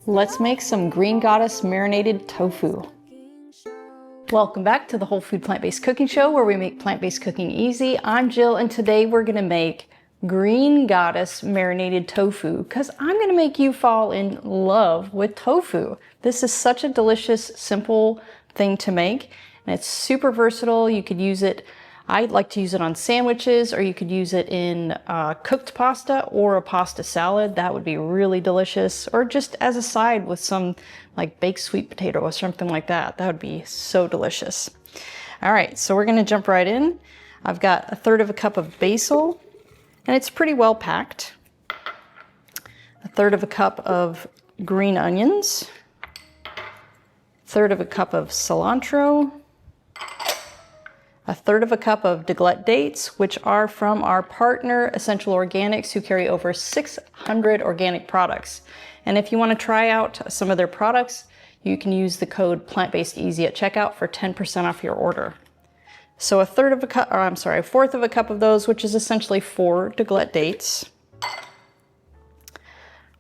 Let's make some Green Goddess Marinated Tofu. Welcome back to the Whole Food Plant-Based Cooking Show, where we make plant-based cooking easy. I'm Jill, and today we're gonna make Green Goddess Marinated Tofu, because I'm gonna make you fall in love with tofu. This is such a delicious, simple thing to make, and it's super versatile. You could use it, I like to use it on sandwiches, or you could use it in cooked pasta or a pasta salad. That would be really delicious, or just as a side with some like baked sweet potato or something like that. That would be so delicious. All right, so we're gonna jump right in. I've got 1/3 cup of basil, and it's pretty well packed. 1/3 cup of green onions, 1/3 cup of cilantro, 1/3 cup of deglette dates, which are from our partner Essential Organics, who carry over 600 organic products. And if you want to try out some of their products, you can use the code PLANTBASEDEASY at checkout for 10% off your order. So 1/4 cup of those, which is essentially 4 deglette dates.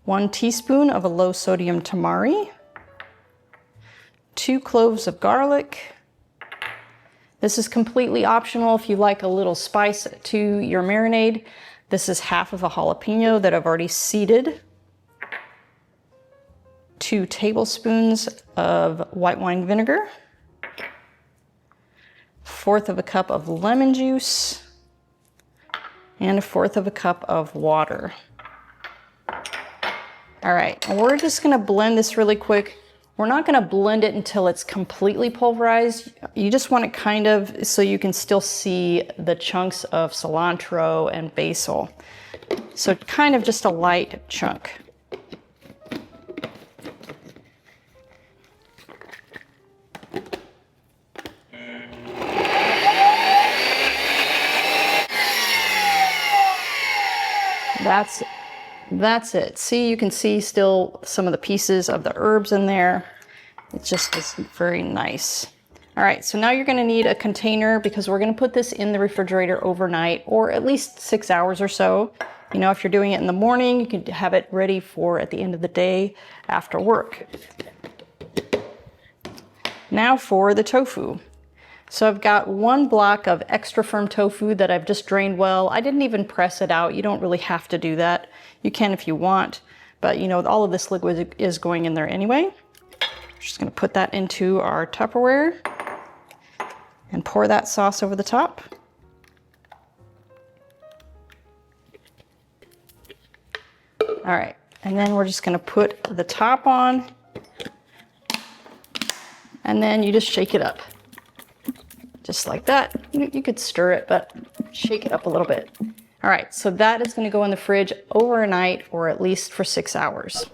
1 teaspoon of a low sodium tamari. 2 cloves of garlic. This is completely optional if you like a little spice to your marinade. This is 1/2 a jalapeno that I've already seeded. 2 tablespoons of white wine vinegar. 1/4 cup of lemon juice. And 1/4 cup of water. All right, we're just gonna blend this really quick. We're not gonna blend it until it's completely pulverized. You just want it kind of so you can still see the chunks of cilantro and basil. So kind of just a light chunk. That's it. See, you can see still some of the pieces of the herbs in there. It just is very nice. All right, so now you're gonna need a container because we're gonna put this in the refrigerator overnight, or at least 6 hours or so. You know, if you're doing it in the morning, you can have it ready for at the end of the day after work. Now for the tofu. So I've got 1 block of extra firm tofu that I've just drained well. I didn't even press it out. You don't really have to do that. You can if you want, but you know, all of this liquid is going in there anyway. Just gonna put that into our Tupperware and pour that sauce over the top. All right, and then we're just gonna put the top on, and then you just shake it up. Just like that. You could stir it, but shake it up a little bit. All right, so that is gonna go in the fridge overnight, or at least for 6 hours.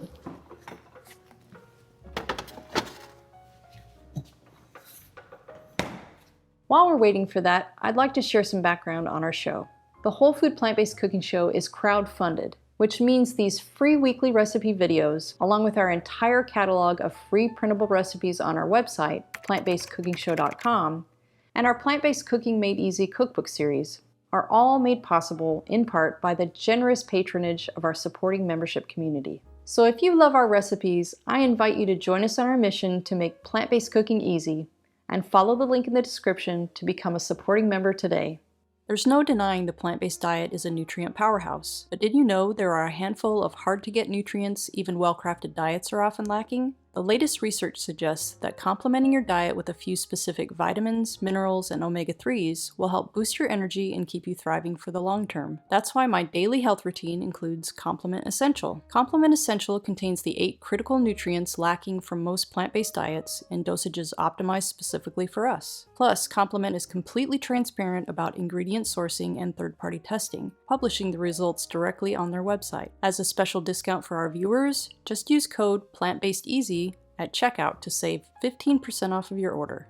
While we're waiting for that, I'd like to share some background on our show. The Whole Food Plant-Based Cooking Show is crowd-funded, which means these free weekly recipe videos, along with our entire catalog of free printable recipes on our website, plantbasedcookingshow.com, and our Plant-Based Cooking Made Easy cookbook series are all made possible in part by the generous patronage of our supporting membership community. So if you love our recipes, I invite you to join us on our mission to make plant-based cooking easy, and follow the link in the description to become a supporting member today. There's no denying the plant-based diet is a nutrient powerhouse, but did you know there are a handful of hard-to-get nutrients even well-crafted diets are often lacking? The latest research suggests that complementing your diet with a few specific vitamins, minerals, and omega-3s will help boost your energy and keep you thriving for the long term. That's why my daily health routine includes Complement Essential. Complement Essential contains the 8 critical nutrients lacking from most plant-based diets in dosages optimized specifically for us. Plus, Complement is completely transparent about ingredient sourcing and third-party testing, publishing the results directly on their website. As a special discount for our viewers, just use code PLANTBASEDEASY at checkout to save 15% off of your order.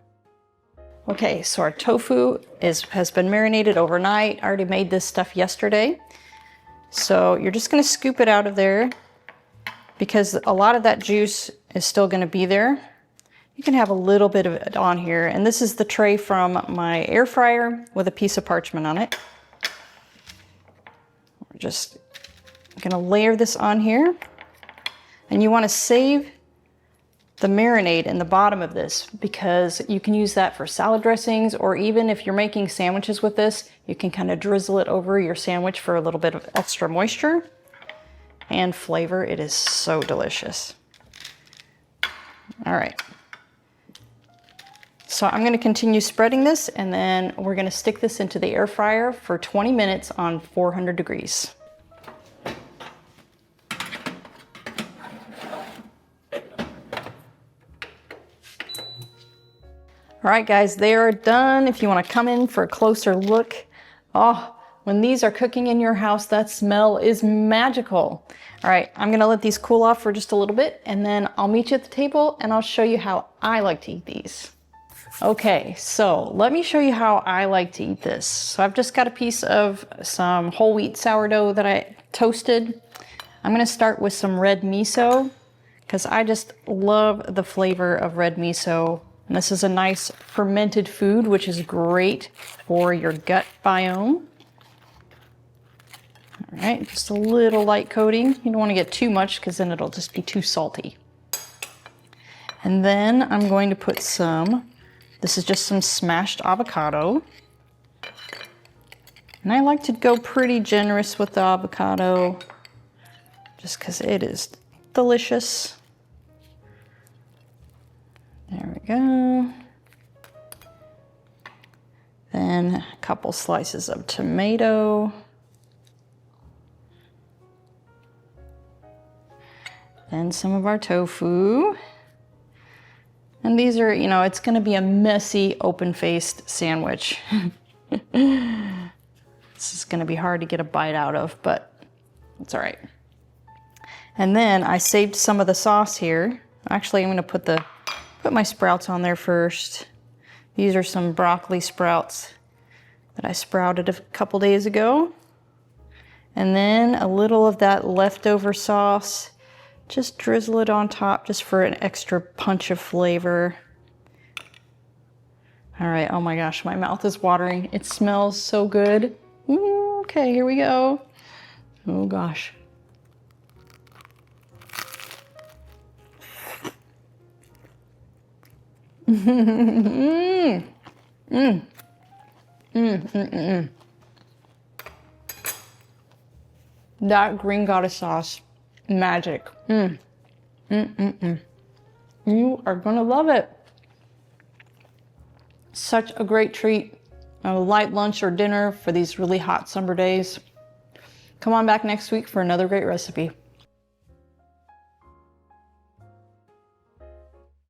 Okay, so our tofu has been marinated overnight. I already made this stuff yesterday. So you're just gonna scoop it out of there because a lot of that juice is still gonna be there. You can have a little bit of it on here. And this is the tray from my air fryer with a piece of parchment on it. We're just gonna layer this on here. And you wanna save the marinade in the bottom of this, because you can use that for salad dressings, or even if you're making sandwiches with this, you can kind of drizzle it over your sandwich for a little bit of extra moisture and flavor. It is so delicious. All right. So I'm going to continue spreading this, and then we're going to stick this into the air fryer for 20 minutes on 400 degrees. All right, guys, they are done. If you want to come in for a closer look, oh, when these are cooking in your house, that smell is magical. All right, I'm gonna let these cool off for just a little bit, and then I'll meet you at the table and I'll show you how I like to eat these. Okay, so let me show you how I like to eat this. So I've just got a piece of some whole wheat sourdough that I toasted. I'm gonna start with some red miso, because I just love the flavor of red miso. And this is a nice fermented food, which is great for your gut biome. All right, just a little light coating. You don't want to get too much because then it'll just be too salty. And then I'm going to put some, this is just some smashed avocado. And I like to go pretty generous with the avocado just because it is delicious. There we go. Then a couple slices of tomato. Then some of our tofu. And these are, you know, it's gonna be a messy, open-faced sandwich. This is gonna be hard to get a bite out of, but it's all right. And then I saved some of the sauce here. Actually, I'm gonna put my sprouts on there first. These are some broccoli sprouts that I sprouted a couple days ago. And then a little of that leftover sauce, just drizzle it on top just for an extra punch of flavor. All right, oh my gosh, my mouth is watering. It smells so good. Ooh, okay, here we go. Oh gosh. That Green Goddess sauce, magic. You are gonna love it. Such a great treat, a light lunch or dinner for these really hot summer days. Come on back next week for another great recipe.